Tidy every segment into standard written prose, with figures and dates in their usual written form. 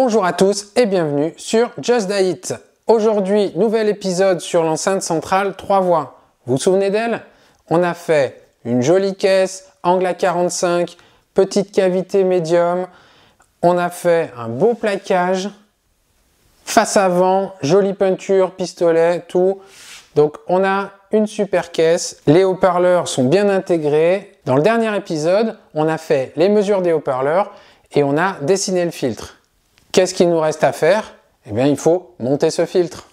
Bonjour à tous et bienvenue sur Just It. Aujourd'hui, nouvel épisode sur l'enceinte centrale 3 voies. Vous vous souvenez d'elle? On a fait une jolie caisse, angle à 45, petite cavité médium. On a fait un beau plaquage, face avant, jolie peinture, pistolet, tout. Donc on a une super caisse. Les haut-parleurs sont bien intégrés. Dans le dernier épisode, on a fait les mesures des haut-parleurs et on a dessiné le filtre. Qu'est-ce qu'il nous reste à faire? Eh bien, il faut monter ce filtre.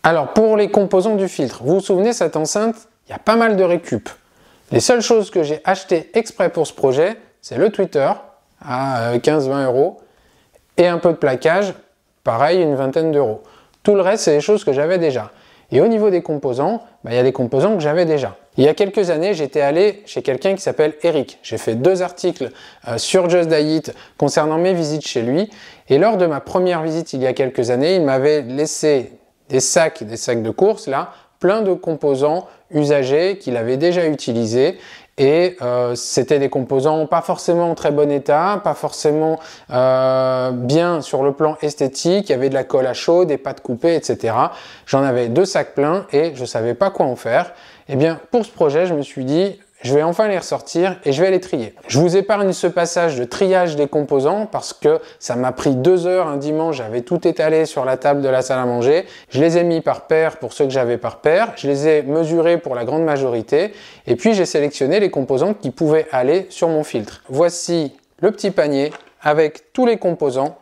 Alors, pour les composants du filtre, vous vous souvenez, cette enceinte, il y a pas mal de récup. Les seules choses que j'ai achetées exprès pour ce projet, c'est le tweeter à 15-20 €. Et un peu de plaquage, pareil, une vingtaine d'euros. Tout le reste, c'est des choses que j'avais déjà. Et au niveau des composants, il y a des composants que j'avais déjà. Il y a quelques années, j'étais allé chez quelqu'un qui s'appelle Eric. J'ai fait 2 articles sur Just It concernant mes visites chez lui. Et lors de ma première visite il y a quelques années, il m'avait laissé des sacs de course, là, plein de composants usagés qu'il avait déjà utilisés. Et c'était des composants pas forcément en très bon état, pas forcément bien sur le plan esthétique. Il y avait de la colle à chaud, des pâtes coupées, etc. J'en avais 2 sacs pleins et je savais pas quoi en faire. Et bien pour ce projet, je me suis dit, je vais enfin les ressortir et je vais les trier. Je vous épargne ce passage de triage des composants parce que ça m'a pris 2 heures un dimanche. J'avais tout étalé sur la table de la salle à manger. Je les ai mis par paire pour ceux que j'avais par paire. Je les ai mesurés pour la grande majorité. Et puis j'ai sélectionné les composants qui pouvaient aller sur mon filtre. Voici le petit panier avec tous les composants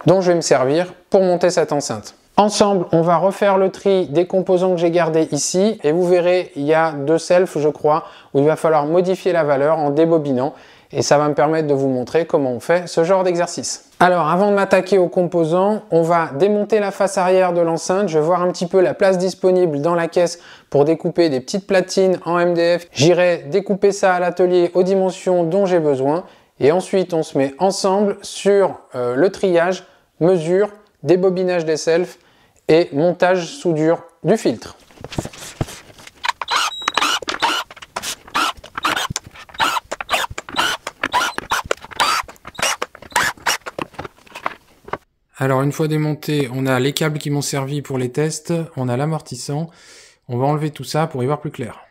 dont je vais me servir pour monter cette enceinte. Ensemble, on va refaire le tri des composants que j'ai gardés ici et vous verrez, il y a 2 selfs, je crois, où il va falloir modifier la valeur en débobinant et ça va me permettre de vous montrer comment on fait ce genre d'exercice. Alors, avant de m'attaquer aux composants, on va démonter la face arrière de l'enceinte. Je vais voir un petit peu la place disponible dans la caisse pour découper des petites platines en MDF. J'irai découper ça à l'atelier aux dimensions dont j'ai besoin et ensuite on se met ensemble sur le triage, mesure, débobinage des selfs et montage soudure du filtre. Alors une fois démonté, on a les câbles qui m'ont servi pour les tests, on a l'amortissant, on va enlever tout ça pour y voir plus clair.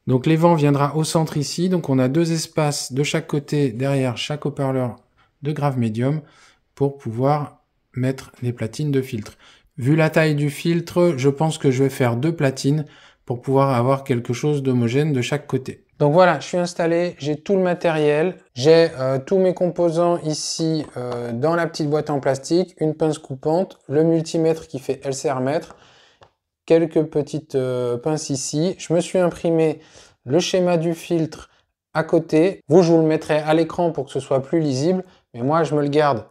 Donc l'évent viendra au centre ici, donc on a 2 espaces de chaque côté derrière chaque haut-parleur de grave médium pour pouvoir mettre les platines de filtre. Vu la taille du filtre, je pense que je vais faire 2 platines pour pouvoir avoir quelque chose d'homogène de chaque côté. Donc voilà, je suis installé, j'ai tout le matériel, j'ai tous mes composants ici dans la petite boîte en plastique, une pince coupante, le multimètre qui fait LCR mètre, quelques petites pinces ici. Je me suis imprimé le schéma du filtre à côté. Vous, je vous le mettrai à l'écran pour que ce soit plus lisible, mais moi je me le garde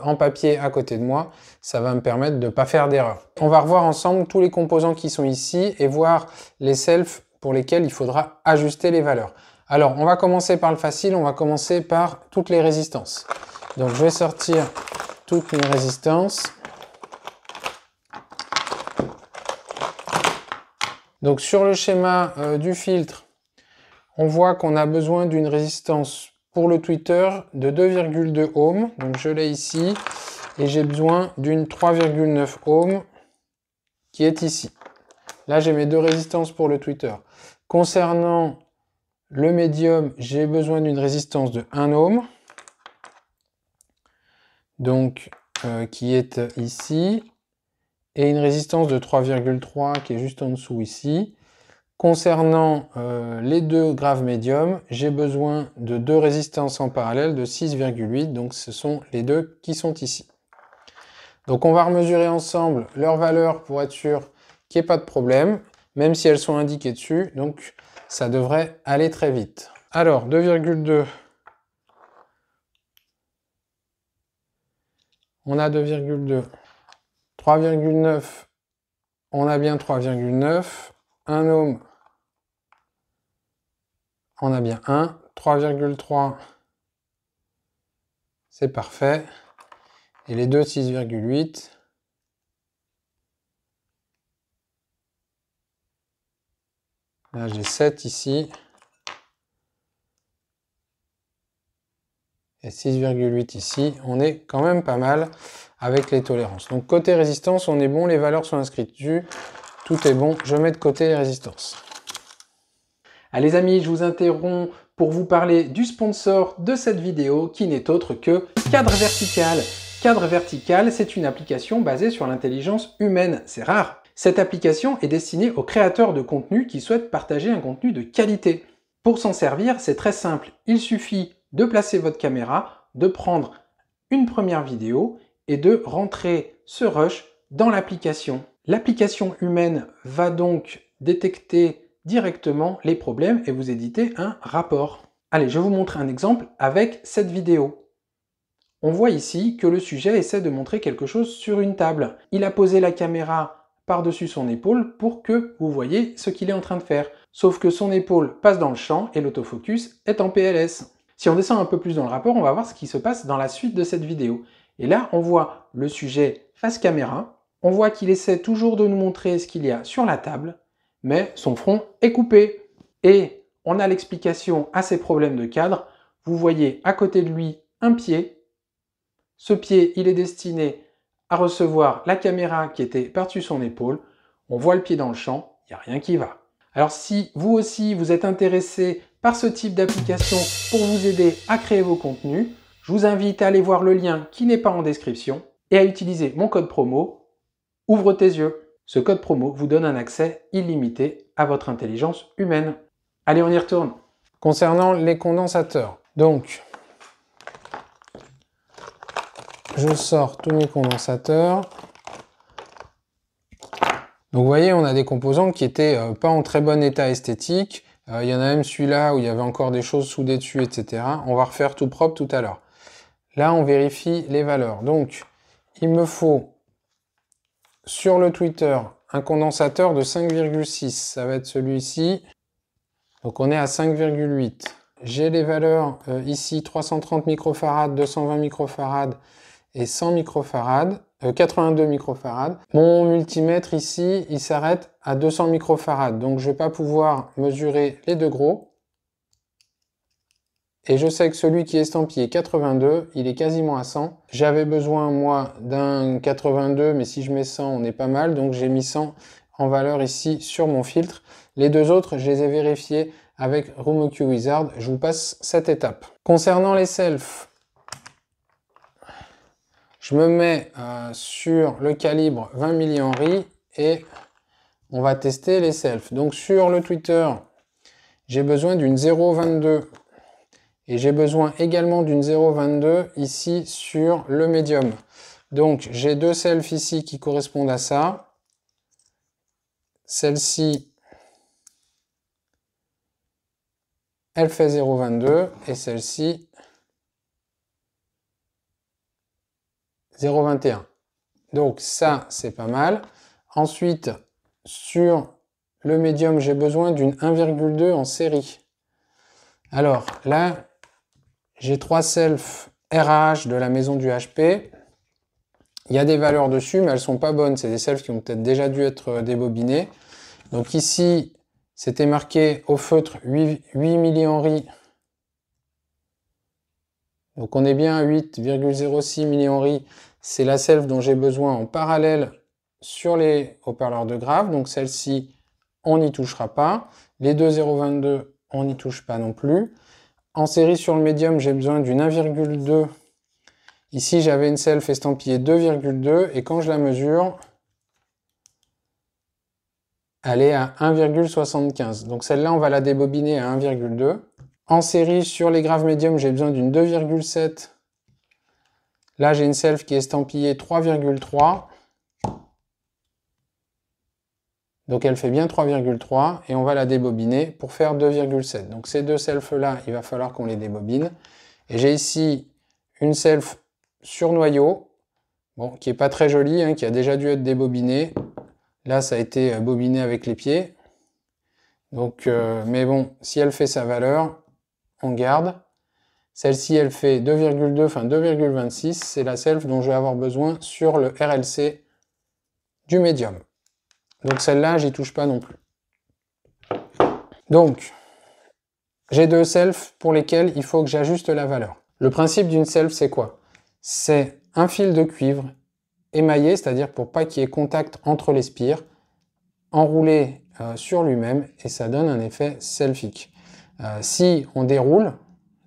en papier à côté de moi, ça va me permettre de ne pas faire d'erreur. On va revoir ensemble tous les composants qui sont ici et voir les selfs pour lesquels il faudra ajuster les valeurs. Alors, on va commencer par le facile, on va commencer par toutes les résistances. Donc, je vais sortir toutes mes résistances. Donc, sur le schéma du filtre, on voit qu'on a besoin d'une résistance pour le tweeter de 2,2 ohms, donc je l'ai ici, et j'ai besoin d'une 3,9 ohms qui est ici. Là, j'ai mes 2 résistances pour le tweeter. Concernant le médium, j'ai besoin d'une résistance de 1 ohm, donc qui est ici, et une résistance de 3,3 qui est juste en dessous ici. Concernant les 2 graves médiums, j'ai besoin de 2 résistances en parallèle de 6,8, donc ce sont les 2 qui sont ici. Donc on va remesurer ensemble leurs valeurs pour être sûr qu'il n'y ait pas de problème, même si elles sont indiquées dessus, donc ça devrait aller très vite. Alors 2,2, on a 2,2, 3,9, on a bien 3,9, 1 ohm, on a bien 1, 3,3, C'est parfait. Et les deux 6,8. Là, j'ai 7 ici. Et 6,8 ici. On est quand même pas mal avec les tolérances. Donc côté résistance, on est bon. Les valeurs sont inscrites dessus. Tout est bon. Je mets de côté les résistances. Allez les amis, je vous interromps pour vous parler du sponsor de cette vidéo qui n'est autre que Cadre Vertical. Cadre Vertical, c'est une application basée sur l'intelligence humaine. C'est rare. Cette application est destinée aux créateurs de contenu qui souhaitent partager un contenu de qualité. Pour s'en servir, c'est très simple. Il suffit de placer votre caméra, de prendre une première vidéo et de rentrer ce rush dans l'application. L'application humaine va donc détecter directement les problèmes et vous éditer un rapport. Allez, je vais vous montrer un exemple avec cette vidéo. On voit ici que le sujet essaie de montrer quelque chose sur une table. Il a posé la caméra par-dessus son épaule pour que vous voyez ce qu'il est en train de faire. Sauf que son épaule passe dans le champ et l'autofocus est en PLS. Si on descend un peu plus dans le rapport, on va voir ce qui se passe dans la suite de cette vidéo. Et là, on voit le sujet face caméra. On voit qu'il essaie toujours de nous montrer ce qu'il y a sur la table, mais son front est coupé. Et on a l'explication à ces problèmes de cadre. Vous voyez à côté de lui un pied. Ce pied, il est destiné à recevoir la caméra qui était par-dessus son épaule. On voit le pied dans le champ, il n'y a rien qui va. Alors si vous aussi vous êtes intéressé par ce type d'application pour vous aider à créer vos contenus, je vous invite à aller voir le lien qui n'est pas en description et à utiliser mon code promo Ouvre tes yeux. Ce code promo vous donne un accès illimité à votre intelligence humaine. Allez, on y retourne. Concernant les condensateurs, donc je sors tous mes condensateurs. Donc vous voyez, on a des composants qui étaient pas en très bon état esthétique. Il y en a même celui-là où il y avait encore des choses soudées dessus, etc. On va refaire tout propre tout à l'heure. Là, on vérifie les valeurs. Donc, il me faut sur le tweeter un condensateur de 5,6. Ça va être celui-ci. Donc on est à 5,8. J'ai les valeurs ici 330 microfarad, 220 microfarad et 100 microfarad, 82 microfarad. Mon multimètre ici, il s'arrête à 200 microfarad. Donc je ne vais pas pouvoir mesurer les deux gros. Et je sais que celui qui est estampillé 82, il est quasiment à 100. J'avais besoin, moi, d'un 82, mais si je mets 100, on est pas mal. Donc j'ai mis 100 en valeur ici sur mon filtre. Les deux autres, je les ai vérifiés avec RoomOQ Wizard. Je vous passe cette étape. Concernant les selfs, je me mets sur le calibre 20 mAh et on va tester les selfs. Donc sur le Twitter, j'ai besoin d'une 0,22. Et j'ai besoin également d'une 0,22 ici sur le médium. Donc j'ai deux selfs ici qui correspondent à ça. Celle-ci, elle fait 0,22 et celle-ci 0,21. Donc ça, c'est pas mal. Ensuite, sur le médium, j'ai besoin d'une 1,2 en série. Alors là, j'ai trois selfs RAH de la maison du HP. Il y a des valeurs dessus, mais elles ne sont pas bonnes. C'est des selfs qui ont peut-être déjà dû être débobinés. Donc ici, c'était marqué au feutre 8 mAh. Donc on est bien à 8,06 mAh. C'est la self dont j'ai besoin en parallèle sur les haut-parleurs de grave. Donc celle-ci, on n'y touchera pas. Les deux 0,22, on n'y touche pas non plus. En série sur le médium, j'ai besoin d'une 1,2. Ici, j'avais une self estampillée 2,2 et quand je la mesure, elle est à 1,75. Donc celle-là, on va la débobiner à 1,2. En série, sur les graves médiums, j'ai besoin d'une 2,7. Là, j'ai une self qui est estampillée 3,3. Donc elle fait bien 3,3 et on va la débobiner pour faire 2,7. Donc ces deux selfs-là, il va falloir qu'on les débobine. Et j'ai ici une self sur noyau, bon, qui n'est pas très jolie, hein, qui a déjà dû être débobinée. Là, ça a été bobiné avec les pieds. Donc, mais bon, si elle fait sa valeur, on garde. Celle-ci, elle fait 2,2, enfin 2,26. C'est la self dont je vais avoir besoin sur le RLC du médium. Donc celle-là, j'y touche pas non plus. Donc, j'ai deux selfs pour lesquels il faut que j'ajuste la valeur. Le principe d'une self, c'est quoi? C'est un fil de cuivre émaillé, c'est-à-dire pour pas qu'il y ait contact entre les spires, enroulé sur lui-même, et ça donne un effet selfique. Si on déroule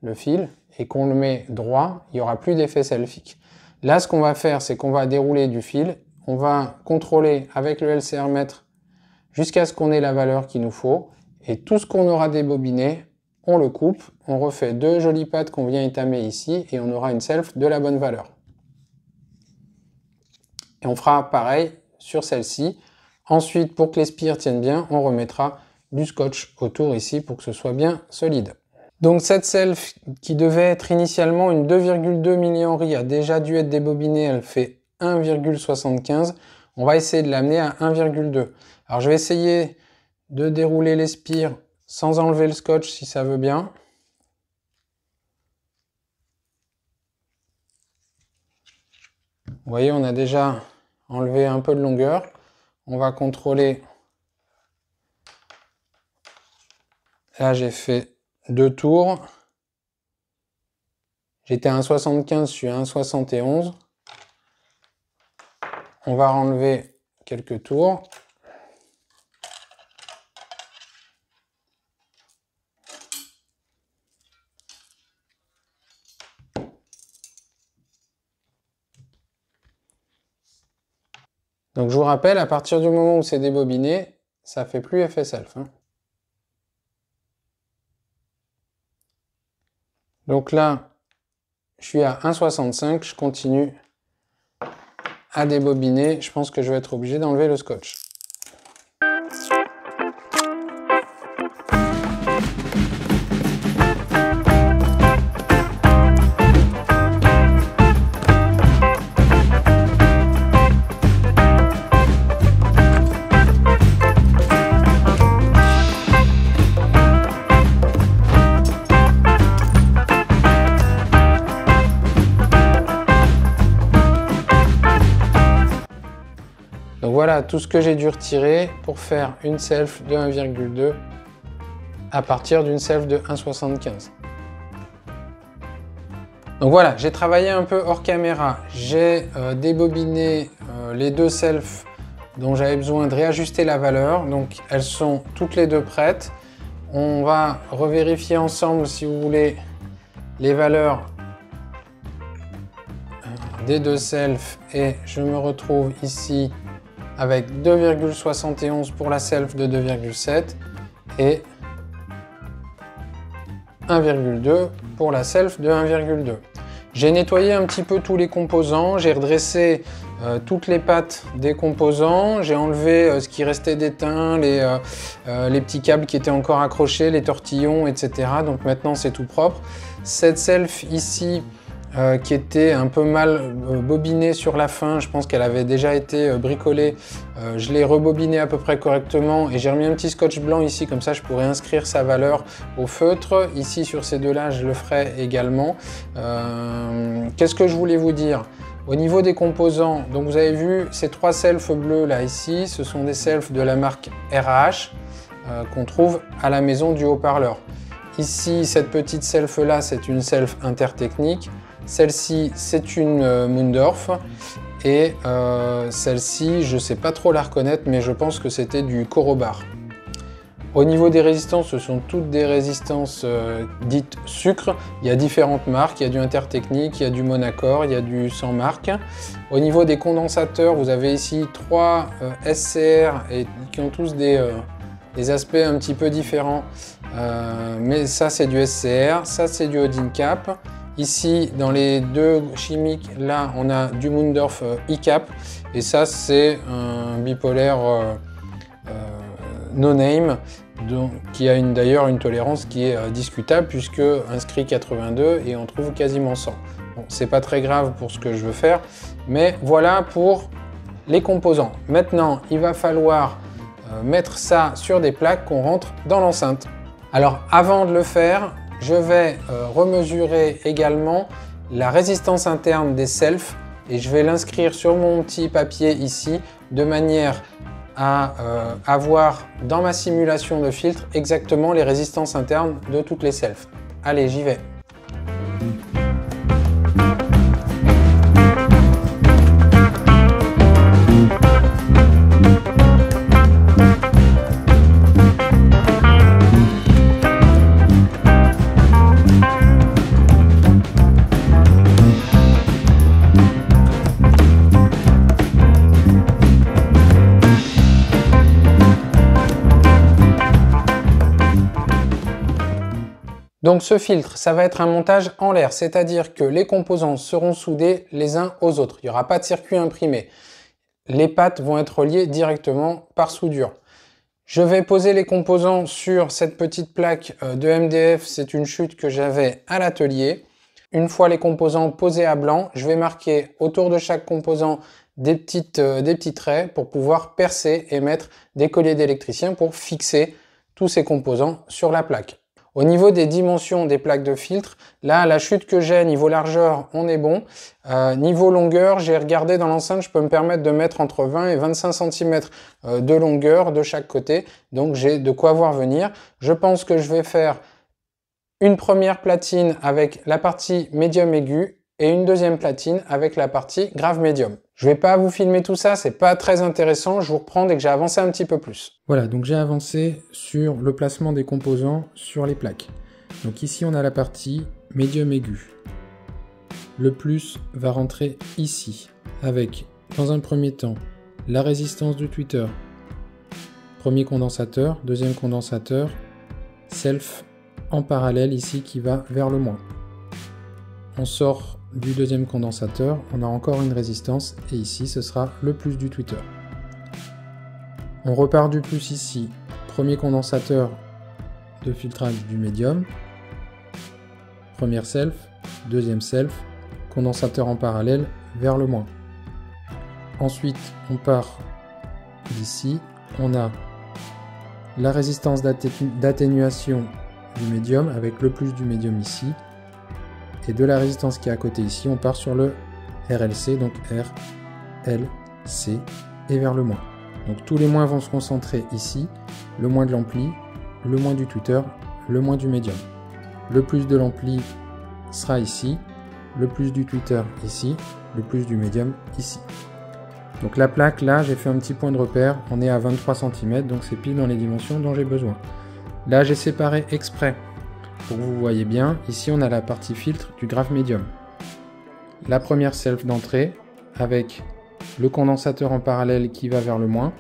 le fil et qu'on le met droit, il n'y aura plus d'effet selfique. Là, ce qu'on va faire, c'est qu'on va dérouler du fil, on va contrôler avec le LCR mètre jusqu'à ce qu'on ait la valeur qu'il nous faut, et tout ce qu'on aura débobiné, on le coupe, on refait deux jolies pattes qu'on vient étamer ici, et on aura une self de la bonne valeur. Et on fera pareil sur celle-ci. Ensuite, pour que les spires tiennent bien, on remettra du scotch autour ici pour que ce soit bien solide. Donc cette self qui devait être initialement une 2,2 mH a déjà dû être débobinée, elle fait 1,75. On va essayer de l'amener à 1,2. Alors je vais essayer de dérouler les spires sans enlever le scotch si ça veut bien. Vous voyez, on a déjà enlevé un peu de longueur. On va contrôler. Là, j'ai fait 2 tours. J'étais à 1,75, je suis à 1,71. On va enlever quelques tours. Donc je vous rappelle, à partir du moment où c'est débobiné, ça fait plus effet self. Donc là, je suis à 1,65, je continue à débobiner. Je pense que je vais être obligé d'enlever le scotch. Donc voilà tout ce que j'ai dû retirer pour faire une self de 1,2 à partir d'une self de 1,75. Donc voilà, j'ai travaillé un peu hors caméra. J'ai débobiné les deux selfs dont j'avais besoin de réajuster la valeur. Donc elles sont toutes les deux prêtes. On va revérifier ensemble, si vous voulez, les valeurs des deux selfs. Et je me retrouve ici avec 2,71 pour la self de 2,7 et 1,2 pour la self de 1,2. J'ai nettoyé un petit peu tous les composants, j'ai redressé toutes les pattes des composants, j'ai enlevé ce qui restait d'éteint, les petits câbles qui étaient encore accrochés, les tortillons, etc. Donc maintenant c'est tout propre. Cette self ici, qui était un peu mal bobinée sur la fin, je pense qu'elle avait déjà été bricolée, je l'ai rebobinée à peu près correctement et j'ai remis un petit scotch blanc ici, comme ça je pourrais inscrire sa valeur au feutre. Ici sur ces deux là je le ferai également. Qu'est-ce que je voulais vous dire? Au niveau des composants, donc vous avez vu ces trois selfs bleus là ici, ce sont des selfs de la marque RH qu'on trouve à la maison du haut-parleur. Ici cette petite self là c'est une self intertechnique. Celle-ci, c'est une Mundorf et celle-ci, je ne sais pas trop la reconnaître, mais je pense que c'était du Corobar. Au niveau des résistances, ce sont toutes des résistances dites sucre. Il y a différentes marques, il y a du Intertechnique, il y a du Monacor, il y a du sans marque. Au niveau des condensateurs, vous avez ici 3 SCR et qui ont tous des aspects un petit peu différents. Mais ça, c'est du SCR, ça, c'est du Odincap. Ici, dans les deux chimiques, là, on a du Mundorf ICAP et ça, c'est un bipolaire no name, qui a d'ailleurs une tolérance qui est discutable puisque inscrit 82 et on trouve quasiment 100. Bon, c'est pas très grave pour ce que je veux faire, mais voilà pour les composants. Maintenant, il va falloir mettre ça sur des plaques qu'on rentre dans l'enceinte. Alors, avant de le faire, je vais remesurer également la résistance interne des selfs et je vais l'inscrire sur mon petit papier ici de manière à avoir dans ma simulation de filtre exactement les résistances internes de toutes les selfs. Allez, j'y vais. Donc ce filtre, ça va être un montage en l'air, c'est-à-dire que les composants seront soudés les uns aux autres. Il n'y aura pas de circuit imprimé. Les pattes vont être reliées directement par soudure. Je vais poser les composants sur cette petite plaque de MDF, c'est une chute que j'avais à l'atelier. Une fois les composants posés à blanc, je vais marquer autour de chaque composant des petits traits pour pouvoir percer et mettre des colliers d'électricien pour fixer tous ces composants sur la plaque. Au niveau des dimensions des plaques de filtre, là, la chute que j'ai, niveau largeur, on est bon. Niveau longueur, j'ai regardé dans l'enceinte, je peux me permettre de mettre entre 20 et 25 cm de longueur de chaque côté. Donc, j'ai de quoi voir venir. Je pense que je vais faire une première platine avec la partie médium aigu et une deuxième platine avec la partie grave médium. Je vais pas vous filmer tout ça, c'est pas très intéressant, je vous reprends dès que j'ai avancé un petit peu plus. Voilà, donc j'ai avancé sur le placement des composants sur les plaques. Donc ici on a la partie médium aigu. Le plus va rentrer ici, avec, dans un premier temps, la résistance du tweeter. Premier condensateur, deuxième condensateur, self en parallèle ici qui va vers le moins. On sort du deuxième condensateur, on a encore une résistance et ici ce sera le plus du tweeter. On repart du plus ici, premier condensateur de filtrage du médium, première self, deuxième self, condensateur en parallèle vers le moins. Ensuite on part d'ici, on a la résistance d'atténuation du médium avec le plus du médium ici. Et de la résistance qui est à côté ici, on part sur le RLC, donc R, L, C, et vers le moins. Donc tous les moins vont se concentrer ici, le moins de l'ampli, le moins du tweeter, le moins du médium. Le plus de l'ampli sera ici, le plus du tweeter ici, le plus du médium ici. Donc la plaque, là, j'ai fait un petit point de repère, on est à 23 cm, donc c'est pile dans les dimensions dont j'ai besoin. Là, j'ai séparé exprès. Pour que vous voyez bien, ici on a la partie filtre du grave médium. La première self d'entrée avec le condensateur en parallèle qui va vers le moins.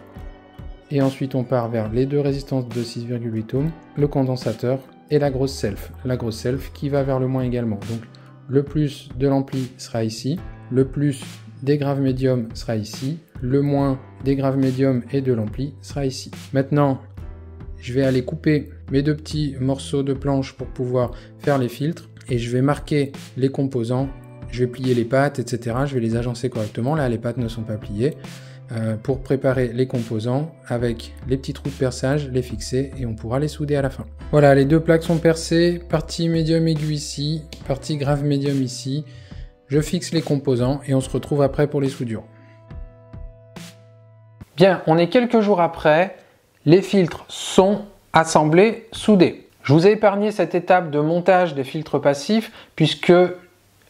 Et ensuite on part vers les deux résistances de 6,8 ohms, le condensateur et la grosse self. La grosse self qui va vers le moins également. Donc le plus de l'ampli sera ici, le plus des graves médiums sera ici, le moins des graves médiums et de l'ampli sera ici. Maintenant, je vais aller couper mes deux petits morceaux de planche pour pouvoir faire les filtres et je vais marquer les composants, je vais plier les pattes, etc. Je vais les agencer correctement, là les pattes ne sont pas pliées, pour préparer les composants avec les petits trous de perçage, les fixer et on pourra les souder à la fin. Voilà, les deux plaques sont percées, partie médium aigu ici, partie grave médium ici. Je fixe les composants et on se retrouve après pour les soudures. Bien, on est quelques jours après. Les filtres sont assemblés, soudés. Je vous ai épargné cette étape de montage des filtres passifs puisque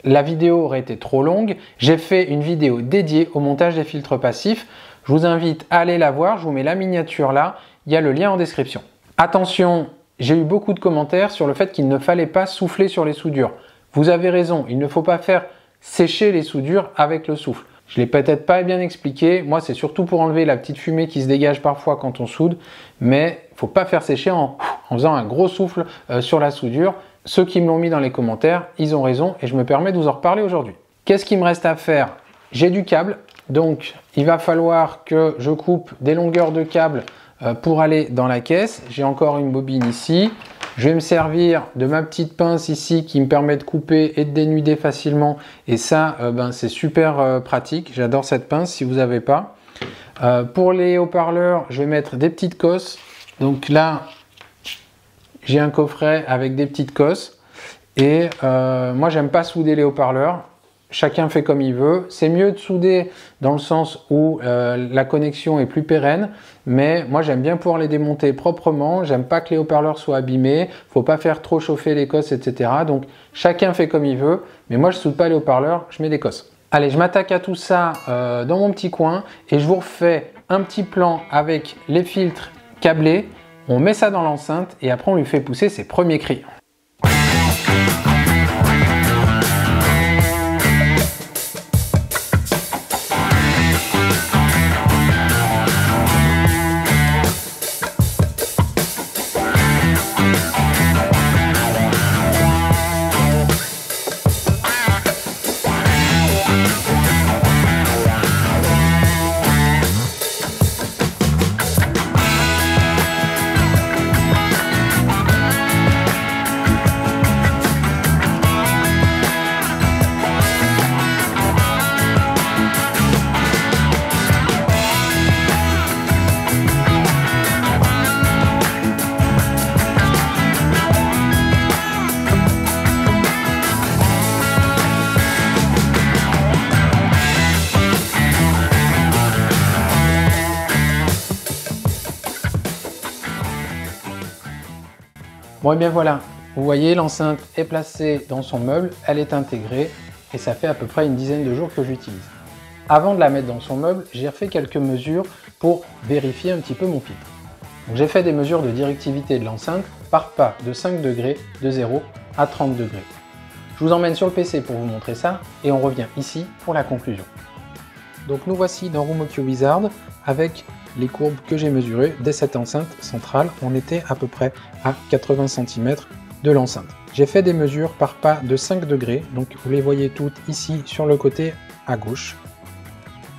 la vidéo aurait été trop longue. J'ai fait une vidéo dédiée au montage des filtres passifs. Je vous invite à aller la voir. Je vous mets la miniature là. Il y a le lien en description. Attention, j'ai eu beaucoup de commentaires sur le fait qu'il ne fallait pas souffler sur les soudures. Vous avez raison, il ne faut pas faire sécher les soudures avec le souffle. Je ne l'ai peut-être pas bien expliqué. Moi, c'est surtout pour enlever la petite fumée qui se dégage parfois quand on soude. Mais il ne faut pas faire sécher en faisant un gros souffle sur la soudure. Ceux qui me l'ont mis dans les commentaires, ils ont raison et je me permets de vous en reparler aujourd'hui. Qu'est-ce qu'il me reste à faire? J'ai du câble. Donc, il va falloir que je coupe des longueurs de câble pour aller dans la caisse. J'ai encore une bobine ici. Je vais me servir de ma petite pince ici qui me permet de couper et de dénuder facilement. Et ça, c'est super pratique. J'adore cette pince si vous n'avez pas. Pour les haut-parleurs, je vais mettre des petites cosses. Donc là, j'ai un coffret avec des petites cosses. Et moi, j'aime pas souder les haut-parleurs. Chacun fait comme il veut. C'est mieux de souder dans le sens où la connexion est plus pérenne, mais moi j'aime bien pouvoir les démonter proprement. J'aime pas que les haut-parleurs soient abîmés. Faut pas faire trop chauffer les cosses, etc. Donc chacun fait comme il veut, mais moi je soude pas les haut-parleurs, je mets des cosses. Allez, je m'attaque à tout ça dans mon petit coin et je vous refais un petit plan avec les filtres câblés. On met ça dans l'enceinte et après on lui fait pousser ses premiers cris. Bon et bien voilà, vous voyez l'enceinte est placée dans son meuble, elle est intégrée et ça fait à peu près une dizaine de jours que j'utilise. Avant de la mettre dans son meuble, j'ai refait quelques mesures pour vérifier un petit peu mon filtre. J'ai fait des mesures de directivité de l'enceinte par pas de 5 degrés de 0 à 30 degrés. Je vous emmène sur le PC pour vous montrer ça et on revient ici pour la conclusion. Donc nous voici dans Room-OQ Wizard avec les courbes que j'ai mesurées dès cette enceinte centrale. On était à peu près à 80 cm de l'enceinte. J'ai fait des mesures par pas de 5 degrés, donc vous les voyez toutes ici sur le côté à gauche.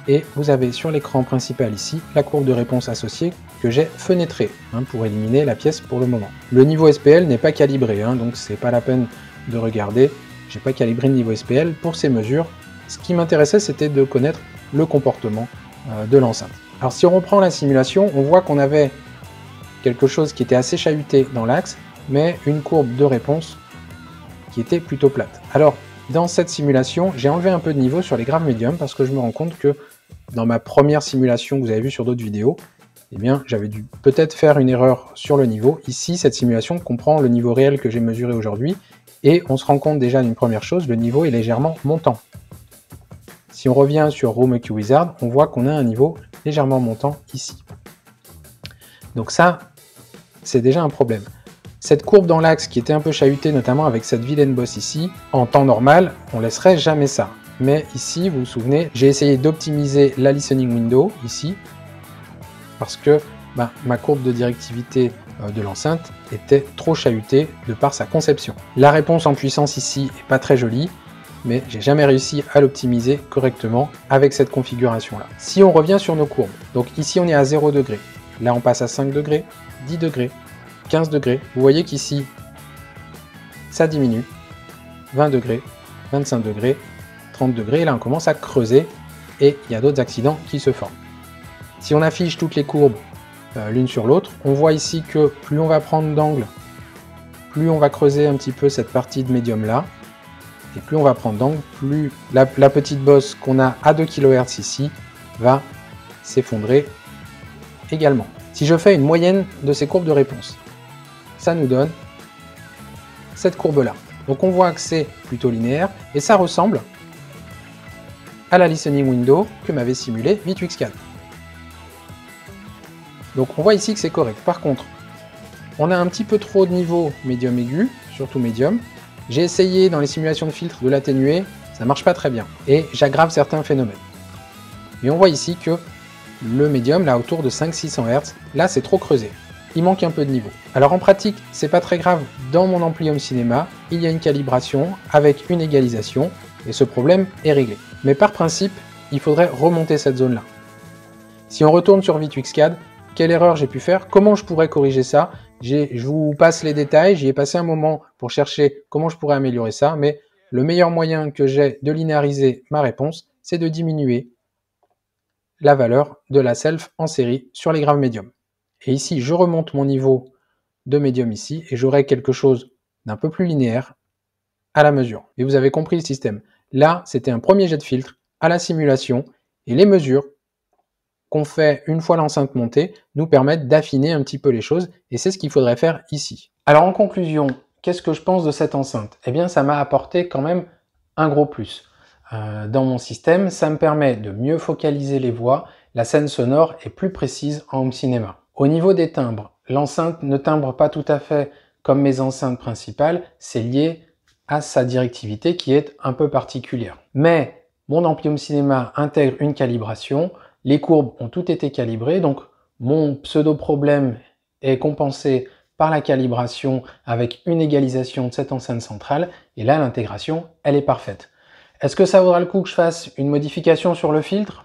Et vous avez sur l'écran principal ici la courbe de réponse associée que j'ai fenêtrée pour éliminer la pièce pour le moment. Le niveau SPL n'est pas calibré, donc c'est pas la peine de regarder. J'ai pas calibré le niveau SPL pour ces mesures. Ce qui m'intéressait, c'était de connaître le comportement de l'enceinte. Alors si on reprend la simulation, on voit qu'on avait quelque chose qui était assez chahuté dans l'axe, mais une courbe de réponse qui était plutôt plate. Alors dans cette simulation, j'ai enlevé un peu de niveau sur les graves médiums parce que je me rends compte que dans ma première simulation que vous avez vue sur d'autres vidéos, eh bien j'avais dû peut-être faire une erreur sur le niveau. Ici, cette simulation comprend le niveau réel que j'ai mesuré aujourd'hui et on se rend compte déjà d'une première chose, le niveau est légèrement montant. Si on revient sur Room-OQ Wizard, on voit qu'on a un niveau légèrement montant ici. Donc ça, c'est déjà un problème. Cette courbe dans l'axe qui était un peu chahutée, notamment avec cette vilaine bosse ici, en temps normal, on laisserait jamais ça. Mais ici, vous vous souvenez, j'ai essayé d'optimiser la listening window, ici, parce que ma courbe de directivité de l'enceinte était trop chahutée de par sa conception. La réponse en puissance ici est pas très jolie, mais j'ai jamais réussi à l'optimiser correctement avec cette configuration là. Si on revient sur nos courbes, donc ici on est à 0 degré, là on passe à 5 degrés, 10 degrés, 15 degrés, vous voyez qu'ici ça diminue, 20 degrés, 25 degrés, 30 degrés, et là on commence à creuser et il y a d'autres accidents qui se forment. Si on affiche toutes les courbes l'une sur l'autre, on voit ici que plus on va prendre d'angle, plus on va creuser un petit peu cette partie de médium là, et plus on va prendre d'angle, plus la petite bosse qu'on a à 2 kHz ici va s'effondrer également. Si je fais une moyenne de ces courbes de réponse, ça nous donne cette courbe-là. Donc on voit que c'est plutôt linéaire, et ça ressemble à la listening window que m'avait simulé V2X4. Donc on voit ici que c'est correct. Par contre, on a un petit peu trop de niveau médium aigu, surtout médium. J'ai essayé dans les simulations de filtres de l'atténuer, ça marche pas très bien, et j'aggrave certains phénomènes. Et on voit ici que le médium, là autour de 500-600 Hz, là c'est trop creusé. Il manque un peu de niveau. Alors en pratique, c'est pas très grave, dans mon ampli home cinéma, il y a une calibration avec une égalisation, et ce problème est réglé. Mais par principe, il faudrait remonter cette zone-là. Si on retourne sur V2X4, quelle erreur j'ai pu faire? Comment je pourrais corriger ça? Je vous passe les détails, j'y ai passé un moment pour chercher comment je pourrais améliorer ça, mais le meilleur moyen que j'ai de linéariser ma réponse, c'est de diminuer la valeur de la self en série sur les graves médiums. Et ici, je remonte mon niveau de médium ici, et j'aurai quelque chose d'un peu plus linéaire, à la mesure. Et vous avez compris le système. Là, c'était un premier jet de filtre à la simulation et les mesures qu'on fait une fois l'enceinte montée nous permettent d'affiner un petit peu les choses et c'est ce qu'il faudrait faire ici. Alors en conclusion, qu'est-ce que je pense de cette enceinte? Eh bien, ça m'a apporté quand même un gros plus. Dans mon système, ça me permet de mieux focaliser les voix, la scène sonore est plus précise en home cinéma. Au niveau des timbres, l'enceinte ne timbre pas tout à fait comme mes enceintes principales, c'est lié à sa directivité qui est un peu particulière. Mais mon ampli home cinéma intègre une calibration, les courbes ont toutes été calibrées, donc mon pseudo-problème est compensé par la calibration avec une égalisation de cette enceinte centrale, et là l'intégration, elle est parfaite. Est-ce que ça vaudra le coup que je fasse une modification sur le filtre?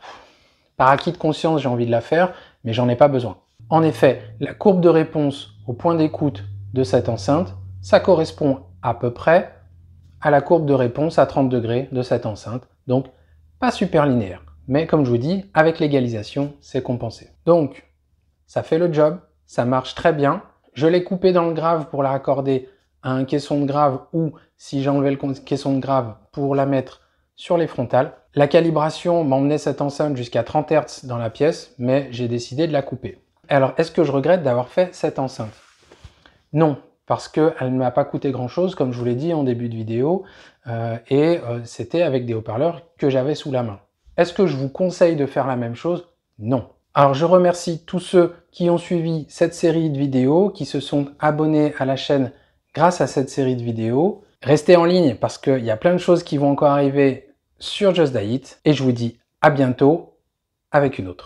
Par acquis de conscience, j'ai envie de la faire, mais j'en ai pas besoin. En effet, la courbe de réponse au point d'écoute de cette enceinte, ça correspond à peu près à la courbe de réponse à 30 degrés de cette enceinte, donc pas super linéaire. Mais comme je vous dis, avec l'égalisation, c'est compensé. Donc, ça fait le job, ça marche très bien. Je l'ai coupé dans le grave pour la raccorder à un caisson de grave ou, si j'ai enlevé le caisson de grave, pour la mettre sur les frontales. La calibration m'emmenait cette enceinte jusqu'à 30 Hz dans la pièce, mais j'ai décidé de la couper. Alors, est-ce que je regrette d'avoir fait cette enceinte? Non, parce qu'elle ne m'a pas coûté grand-chose, comme je vous l'ai dit en début de vidéo, c'était avec des haut-parleurs que j'avais sous la main. Est-ce que je vous conseille de faire la même chose? Non. Alors je remercie tous ceux qui ont suivi cette série de vidéos, qui se sont abonnés à la chaîne grâce à cette série de vidéos. Restez en ligne parce qu'il y a plein de choses qui vont encore arriver sur Just Die It, et je vous dis à bientôt avec une autre.